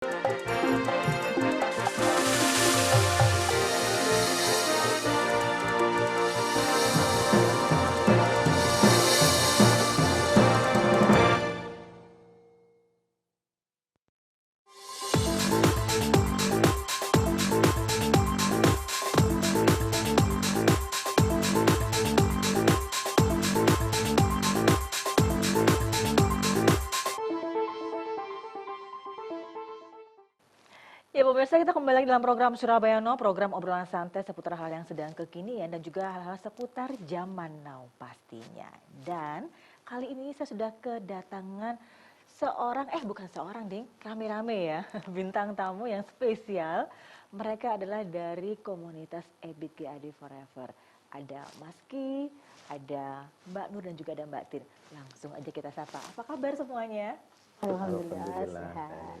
Ya pemirsa, kita kembali lagi dalam program Surabaya Now, program obrolan santai seputar hal yang sedang kekinian dan juga hal-hal seputar zaman now pastinya. Dan kali ini saya sudah kedatangan bukan seorang ding, rame-rame ya, bintang tamu yang spesial. Mereka adalah dari komunitas EBIT GAD Forever. Ada Mas Ki, ada Mbak Nur dan juga ada Mbak Tin. Langsung aja kita sapa. Apa kabar semuanya? Alhamdulillah sehat.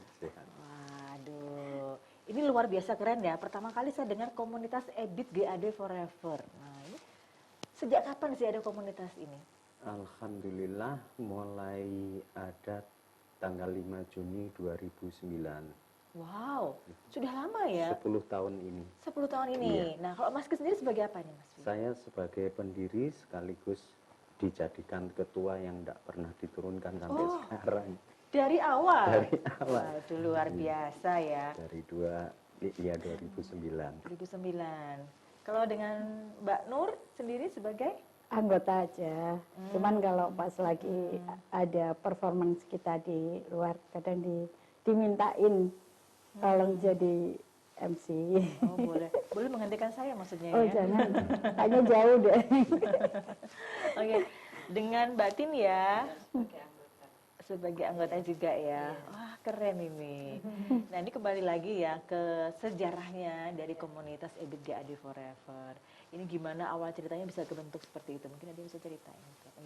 Waduh, ini luar biasa keren ya. Pertama kali saya dengar komunitas EBIT GAD Forever. Nah, ini sejak kapan sih ada komunitas ini? Alhamdulillah mulai ada tanggal 5 Juni 2009. Wow, sudah lama ya? 10 tahun ini. 10 tahun ini. Iya. Nah, kalau Mas Ki sendiri sebagai apa nih, Mas? Saya sebagai pendiri sekaligus dijadikan ketua yang tidak pernah diturunkan sampai sekarang. Dari awal? Dari awal. Waduh, luar biasa ya. Dari 2009. 2009. Kalau dengan Mbak Nur sendiri sebagai? Anggota aja. Cuman kalau pas lagi ada performance kita di luar, kadang dimintain tolong jadi MC. Oh boleh, boleh menghentikan saya maksudnya Oh ya? jangan, kayaknya jauh deh. Oke, dengan Mbak Tin ya, sebagai anggota juga ya. Wah keren ini. Nah ini kembali lagi ya ke sejarahnya dari komunitas EBIT GAD Forever. Ini gimana awal ceritanya bisa kebentuk seperti itu? Mungkin ada yang bisa ceritain.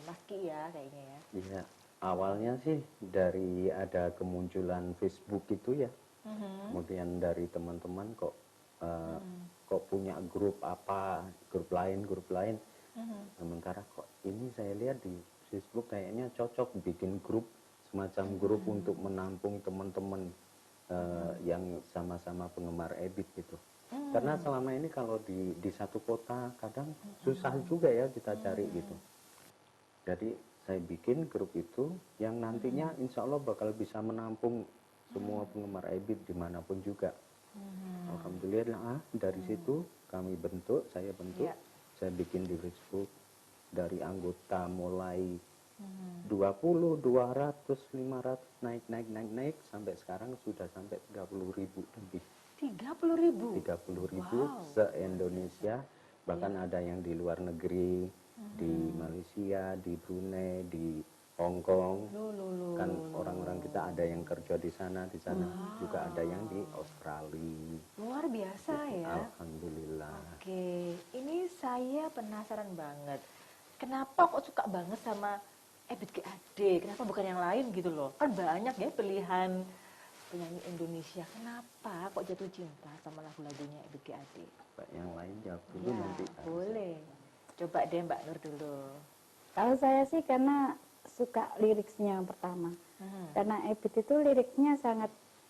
Mas Ki ya kayaknya ya. Iya, awalnya sih dari ada kemunculan Facebook itu ya. Kemudian dari teman-teman kok punya grup apa, grup lain. Sementara kok ini saya lihat di Facebook kayaknya cocok bikin grup, semacam grup untuk menampung teman-teman yang sama-sama penggemar EBIT gitu. Karena selama ini kalau di satu kota kadang susah juga ya kita cari gitu. Jadi saya bikin grup itu yang nantinya insya Allah bakal bisa menampung semua penggemar EBIT dimanapun juga. Alhamdulillah dari situ kami bentuk, saya bikin di Facebook dari anggota mulai 20, 200, 500 naik sampai sekarang sudah sampai 30.000 lebih. 30.000? 30.000 se-Indonesia, bahkan ada yang di luar negeri, di Malaysia, di Brunei, di Hong Kong. Kan orang-orang kita ada yang kerja di sana juga ada yang di Australia. Luar biasa ya. Alhamdulillah. Oke, ini saya penasaran banget. Kenapa kok suka banget sama EBIT GAD? Kenapa bukan yang lain gitu loh? Kan banyak ya pilihan penyanyi Indonesia. Kenapa kok jatuh cinta sama lagu-lagunya EBIT GAD? Yang lain jawab dulu Ya, nanti. boleh. Coba deh Mbak Nur dulu. Kalau saya sih karena suka liriknya yang pertama. Karena EBIT itu liriknya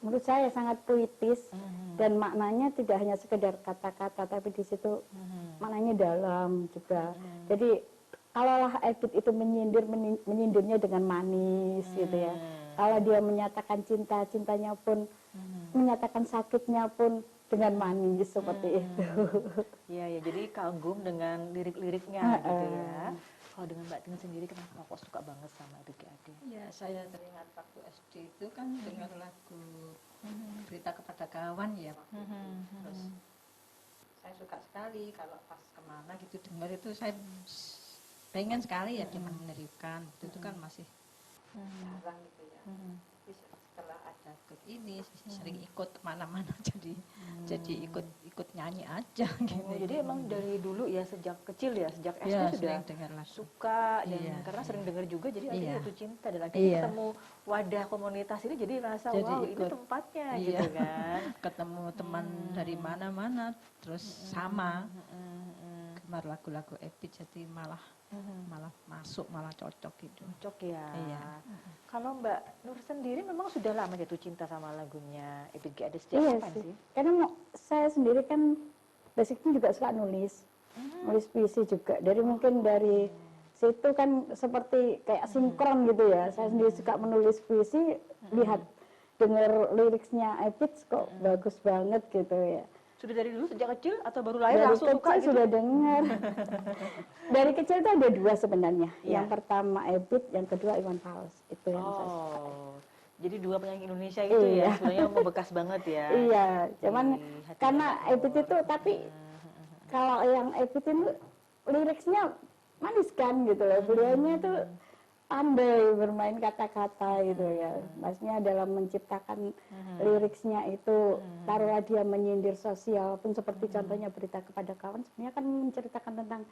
menurut saya sangat puitis dan maknanya tidak hanya sekedar kata-kata, tapi di situ maknanya dalam juga. Jadi kalaulah EBIT itu menyindirnya dengan manis gitu ya. Kalau dia menyatakan cintanya pun, menyatakan sakitnya pun dengan manis seperti itu. Iya ya, jadi kagum dengan lirik-liriknya gitu ya. Kalau dengan Mbak Tin sendiri kenapa kok suka banget sama EBIT GAD? Ya, saya teringat waktu SD itu kan dengar lagu Berita Kepada Kawan ya waktu itu. Terus saya suka sekali kalau pas kemana gitu dengar itu saya pengen sekali ya dimenirukan. Itu kan masih jarang gitu ya. Tapi setelah ada grup ini sering ikut kemana-mana jadi ikut nyanyi aja gitu. Oh, jadi emang dari dulu ya sejak kecil ya, sejak SD Ya, sudah dengar lagu. suka dan Iya, karena sering dengar juga jadi akhirnya jatuh cinta dan akhirnya Iya. ketemu wadah komunitas ini jadi rasa Jadi wow ini ikut. tempatnya Iya. gitu kan. Ketemu teman dari mana-mana, terus sama gemar lagu-lagu Ebit, jadi malah masuk, malah cocok gitu. Cocok ya. Iya. Kalau Mbak Nur sendiri memang sudah lama jatuh cinta sama lagunya Ebit G. Ade sejak Iya kapan sih. sih? Karena saya sendiri kan basicnya juga suka nulis. Nulis puisi juga. Mungkin dari situ kan seperti kayak sinkron gitu ya. Saya sendiri suka menulis puisi, lihat dengar liriknya Ebit kok bagus banget gitu ya. Sudah dari dulu sejak kecil atau baru lahir Dari langsung suka kecil gitu? sudah dengar. Dari kecil itu ada dua sebenarnya. Iya. Yang pertama Ebit, yang kedua Iwan Fals. Itu yang saya suka. Oh, jadi dua penyanyi Indonesia itu Iya. ya sebenarnya membekas banget ya. Iya, cuman Di hati karena Mbak Nur. Ebit itu tapi kalau yang Ebit itu liriknya manis kan gitu loh. Beliaunya tuh pandai bermain kata-kata gitu ya. Maksudnya dalam menciptakan liriknya itu taruhlah dia menyindir sosial pun seperti contohnya Berita Kepada Kawan sebenarnya kan menceritakan tentang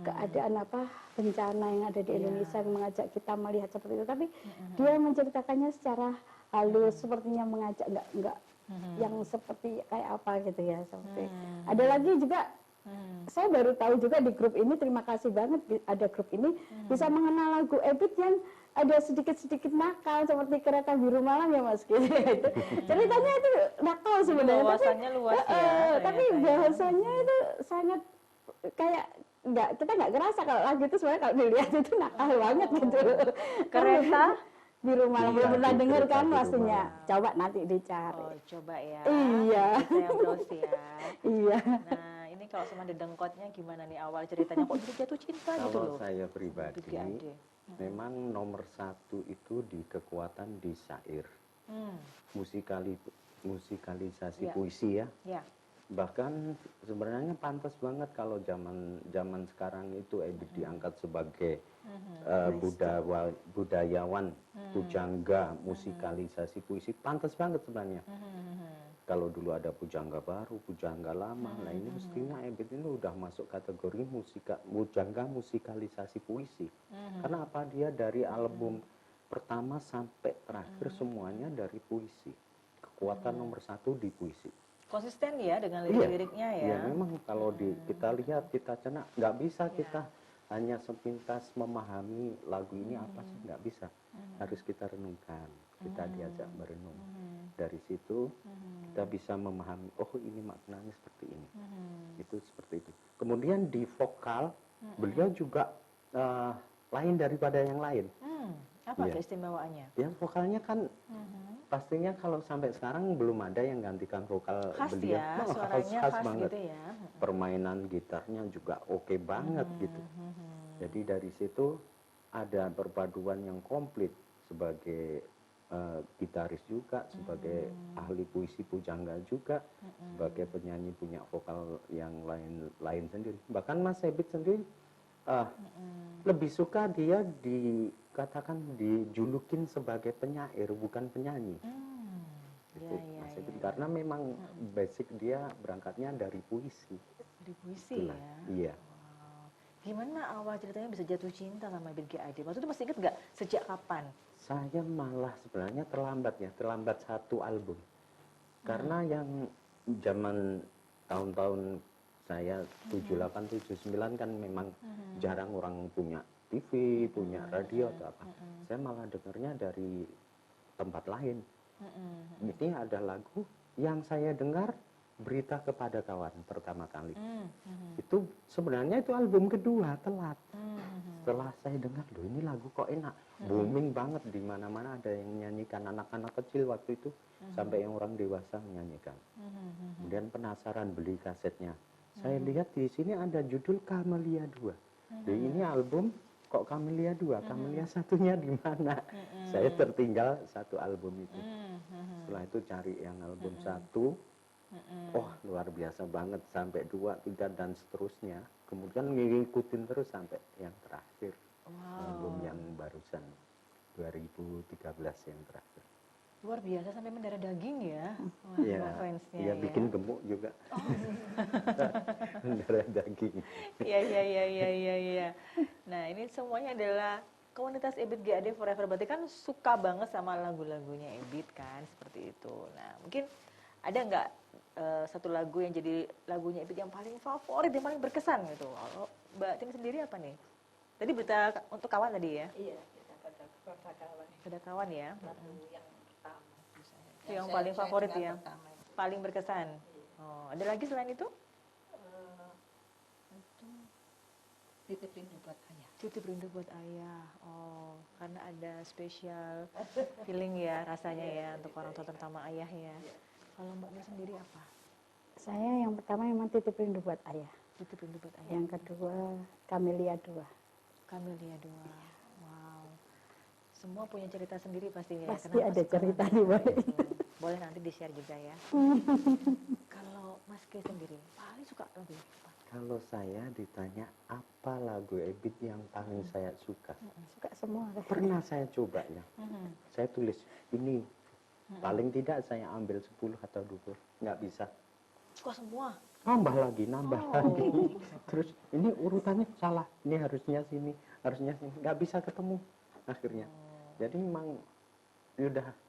keadaan bencana yang ada di Indonesia yang mengajak kita melihat seperti itu. Tapi dia menceritakannya secara halus sepertinya mengajak enggak yang seperti kayak apa gitu ya seperti. Ada lagi juga saya baru tahu juga di grup ini, terima kasih banget ada grup ini bisa mengenal lagu Ebit yang ada sedikit-sedikit nakal seperti Kereta Biru Malam ya Mas gitu. Ceritanya itu nakal sebenarnya Wawasannya luas ya, tapi ternyata ya. bahasanya itu sangat kayak kita nggak kerasa kalau lagu itu sebenarnya kalau dilihat itu nakal banget gitu. Kereta Biru Malam Iya, belum pernah di dengar Kereta kan Biru pastinya. Malam. Coba nanti dicari. Oh, coba ya. Iya. Nanti saya browse ya. Iya. Nah, ini kalau sama dedengkotnya gimana nih awal ceritanya kok jadi jatuh cinta gitu Kalau loh. saya Ebit pribadi, G. Ade. memang nomor satu itu di kekuatan di syair, Hmm, musikalisasi Iya. puisi ya. ya. Bahkan sebenarnya pantas banget kalau zaman sekarang itu Ebit diangkat sebagai budayawan, pujangga musikalisasi puisi, pantas banget sebenarnya. Kalau dulu ada pujangga baru, pujangga lama, nah ini mestinya Ebit ini udah masuk kategori pujangga musikalisasi puisi. Karena apa, dia dari album pertama sampai terakhir semuanya dari puisi. Kekuatan nomor satu di puisi. Konsisten ya dengan Iya. lirik-liriknya ya. Ya memang kalau kita lihat, kita cerna, nggak bisa kita hanya sepintas memahami lagu ini apa sih, nggak bisa. Harus kita renungkan, kita diajak merenung. Dari situ kita bisa memahami, oh ini maknanya seperti ini. Itu seperti itu. Kemudian di vokal, beliau juga lain daripada yang lain. Apa Iya. keistimewaannya? Ya vokalnya kan pastinya kalau sampai sekarang belum ada yang gantikan vokal Khas beliau. ya, Nah, suaranya khas banget. gitu ya. Permainan gitarnya juga oke banget gitu. Jadi dari situ ada perpaduan yang komplit sebagai gitaris juga, sebagai ahli puisi pujangga juga, sebagai penyanyi punya vokal yang lain sendiri. Bahkan Mas Ebit sendiri lebih suka dia dikatakan dijulukin sebagai penyair bukan penyanyi. Gitu, Iya, Mas iya, Ebit. iya. Karena memang basic dia berangkatnya dari puisi. Di puisi Itulah. ya. Iya. Wow. Gimana awal ceritanya bisa jatuh cinta sama Ebit G. Ade? Waktu itu masih inget nggak sejak kapan? Saya malah sebenarnya terlambat satu album. Karena yang zaman tahun-tahun saya 78, 79 kan memang jarang orang punya TV, punya radio atau apa. Saya malah dengarnya dari tempat lain. Ini ada lagu yang saya dengar, Berita Kepada Kawan pertama kali. Itu sebenarnya itu album kedua, telat. Setelah saya dengar, loh ini lagu kok enak, booming banget, di mana-mana ada yang menyanyikan, anak-anak kecil waktu itu sampai yang orang dewasa menyanyikan. Kemudian penasaran beli kasetnya. Saya lihat di sini ada judul Camellia 2. Ini album kok Camellia 2, Camellia satunya di mana? Saya tertinggal satu album itu. Setelah itu cari yang album satu. Oh luar biasa banget, sampai 2, 3 dan seterusnya. Kemudian ngikutin terus sampai yang terakhir. Album yang barusan 2013 yang terakhir. Luar biasa sampai mendarah daging ya. Wah, Iya, fansnya iya, ya. bikin gemuk juga. Mendarah daging. Iya. Nah ini semuanya adalah komunitas Ebit GAD Forever berarti kan suka banget sama lagu-lagunya Ebit kan, seperti itu. Nah, mungkin ada nggak satu lagu yang jadi lagunya Ebit yang paling favorit, yang paling berkesan gitu? Kalau Mbak Tin sendiri apa nih? Tadi berita untuk kawan tadi ya? Iya, kita pada kawan. Ada kawan ya? Lagu yang pertama itu saya. Itu yang paling favorit dengar ya? pertama itu. Paling berkesan? Oh, ada lagi selain itu? Itu Titip Rindu Buat Ayah. Titip Rindu Buat Ayah. Oh, karena ada spesial feeling ya rasanya ya untuk orang tua, terutama ayah ya. Kalau Mbak Nur sendiri apa? Saya yang pertama memang Titip Rindu Buat Ayah. Titip Rindu Buat Ayah. Yang kedua Kamelia 2. Kamelia 2. Wow. Semua punya cerita sendiri pastinya. Pasti Kenapa ada suka cerita lagu di itu? balik. Boleh nanti di-share juga ya. Kalau Mas K sendiri paling suka lagu apa? Kalau saya ditanya apa lagu Ebit yang paling saya suka, Suka semua. pernah saya coba ya. Saya tulis ini, paling tidak saya ambil 10 atau 20, nggak bisa. Suka semua. Nambah lagi. Terus ini urutannya salah, ini harusnya sini, nggak bisa ketemu akhirnya. Jadi memang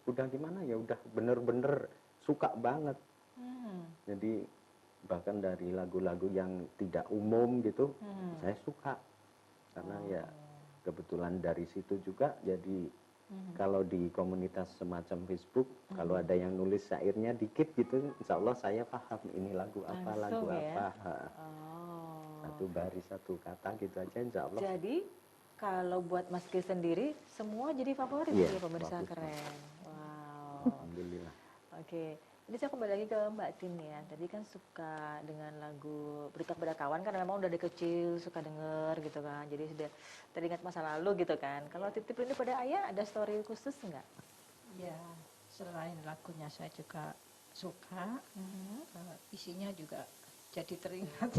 udah gimana ya, udah bener-bener suka banget. Jadi bahkan dari lagu-lagu yang tidak umum gitu, saya suka karena ya kebetulan dari situ juga. Jadi kalau di komunitas semacam Facebook, kalau ada yang nulis syairnya dikit gitu, insya Allah saya paham ini lagu apa, Langsung lagu ya? apa. Oh. Satu baris, satu kata gitu aja, insya Allah. Jadi kalau buat Mas K sendiri semua jadi favorit Iya, ya pemirsa, bagus. keren. Wow. Alhamdulillah. Oke. Jadi saya kembali lagi ke Mbak Tin ya. Tadi kan suka dengan lagu Berita Kepada Kawan, kan memang udah dari kecil suka denger gitu kan. Jadi sudah teringat masa lalu gitu kan. Kalau Titip Rindu Pada Ayah ada story khusus nggak? Ya, selain lagunya saya juga suka, isinya juga jadi teringat.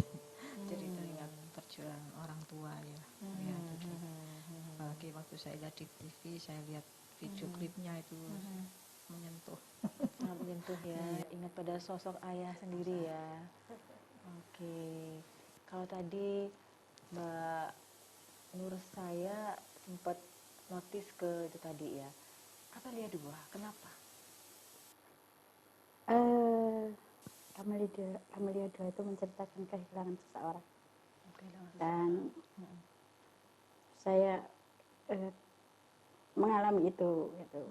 Jadi teringat perjuangan orang tua ya. Ya, itu. Apalagi waktu saya lihat di TV, saya lihat video klipnya itu menyentuh. Nah, menyentuh ya. Ingat pada sosok ayah sendiri ya. Oke. Kalau tadi Mbak Nur saya sempat notice ke itu tadi ya. Kamelia 2, kenapa? Kamelia 2 itu menceritakan kehilangan seseorang. Kehilangan Dan saya mengalami itu gitu.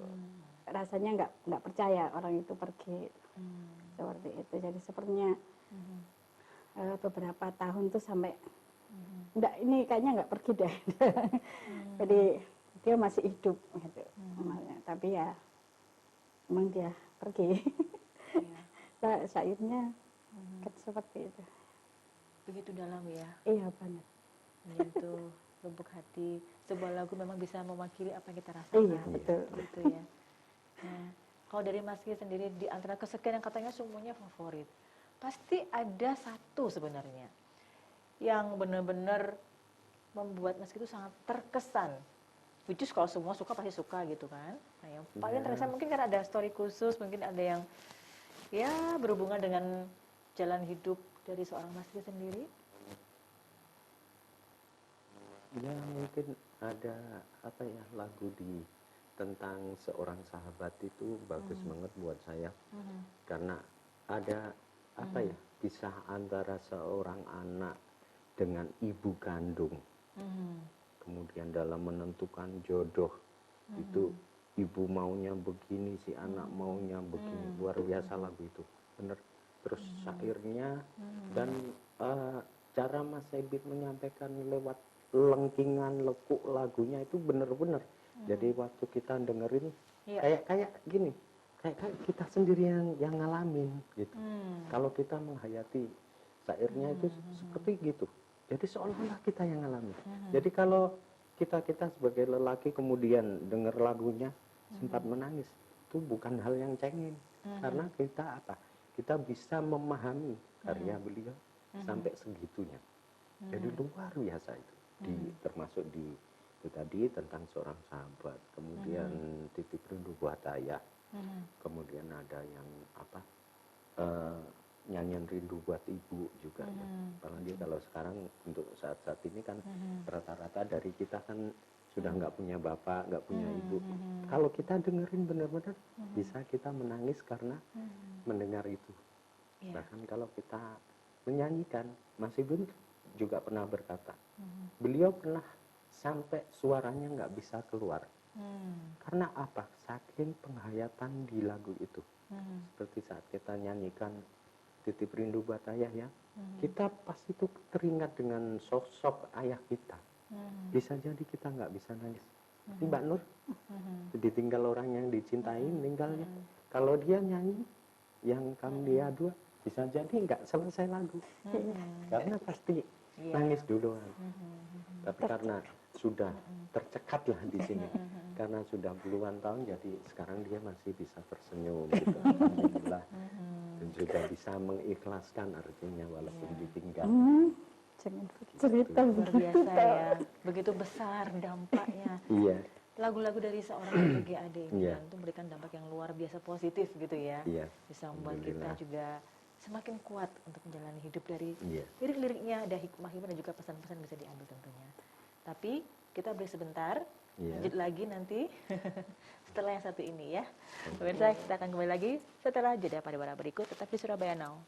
Rasanya nggak percaya orang itu pergi seperti itu. Jadi sepertinya beberapa tahun tuh sampai enggak, ini kayaknya nggak pergi deh. Jadi dia masih hidup gitu. Tapi ya memang dia pergi. Syairnya kan seperti itu. Begitu dalam ya, Iya banget. menyentuh lubuk hati. Sebuah lagu memang bisa mewakili apa yang kita rasakan. Iya betul. Gitu ya. Nah, kalau dari Mas Ki sendiri, di antara kesekian yang katanya semuanya favorit, pasti ada satu sebenarnya yang benar-benar membuat Mas Ki itu sangat terkesan. Which is kalau semua suka pasti suka gitu kan. Nah, yang paling terkesan mungkin kan ada story khusus, mungkin ada yang ya berhubungan dengan jalan hidup dari seorang Mas Ki sendiri. Ya mungkin ada apa ya, lagu tentang seorang sahabat itu bagus banget buat saya. Karena ada apa ya, kisah antara seorang anak dengan ibu kandung. Kemudian dalam menentukan jodoh itu ibu maunya begini, si anak maunya begini. Luar biasa lagu itu, bener. Terus syairnya dan cara Mas Ebit menyampaikan lewat lengkingan lekuk lagunya itu bener-bener. Jadi waktu kita dengerin kayak gini, kayak kita sendiri yang ngalamin gitu. Kalau kita menghayati syairnya itu seperti gitu. Jadi seolah-olah kita yang ngalamin. Jadi kalau kita sebagai lelaki kemudian denger lagunya sempat menangis, itu bukan hal yang cengeng. Karena kita apa? Kita bisa memahami karya beliau sampai segitunya. Jadi luar biasa itu. Termasuk di itu tadi tentang seorang sahabat, kemudian Titip Rindu Buat Ayah, kemudian ada yang apa, nyanyian Rindu Buat Ibu juga ya. Apalagi kalau sekarang untuk saat-saat ini kan rata-rata dari kita kan sudah nggak punya bapak, nggak punya ibu. Kalau kita dengerin benar-benar bisa kita menangis karena mendengar itu. Iya. Bahkan kalau kita menyanyikan, Mas Ibun juga pernah berkata, beliau pernah sampai suaranya nggak bisa keluar. Karena apa? Saking penghayatan di lagu itu. Seperti saat kita nyanyikan Titip Rindu Buat Ayah ya, kita pasti tuh teringat dengan sosok ayah kita. Bisa jadi kita nggak bisa nangis. Tapi Mbak Nur, ditinggal orang yang dicintai, meninggalnya. Kalau dia nyanyi, yang kamu dia dua, bisa jadi nggak selesai lagu. Karena pasti nangis duluan. Tapi karena sudah tercekat lah di sini. Karena sudah puluhan tahun, jadi sekarang dia masih bisa tersenyum gitu. Alhamdulillah. Dan juga bisa mengikhlaskan artinya walaupun ditinggal. Jangan cerita Luar begitu. biasa ya, begitu besar dampaknya. Iya, Lagu-lagu dari seorang GAD ini Iya. itu memberikan dampak yang luar biasa positif gitu ya. iya. Bisa membuat kita Alhamdulillah. juga semakin kuat untuk menjalani hidup. Dari Iya. lirik-liriknya ada hikmah-hikmah dan juga pesan-pesan bisa diambil tentunya. Tapi kita break sebentar, Iya. lanjut lagi nanti setelah yang satu ini ya. Pemirsa, kita akan kembali lagi setelah jeda pada berikut, tetap di Surabaya Now.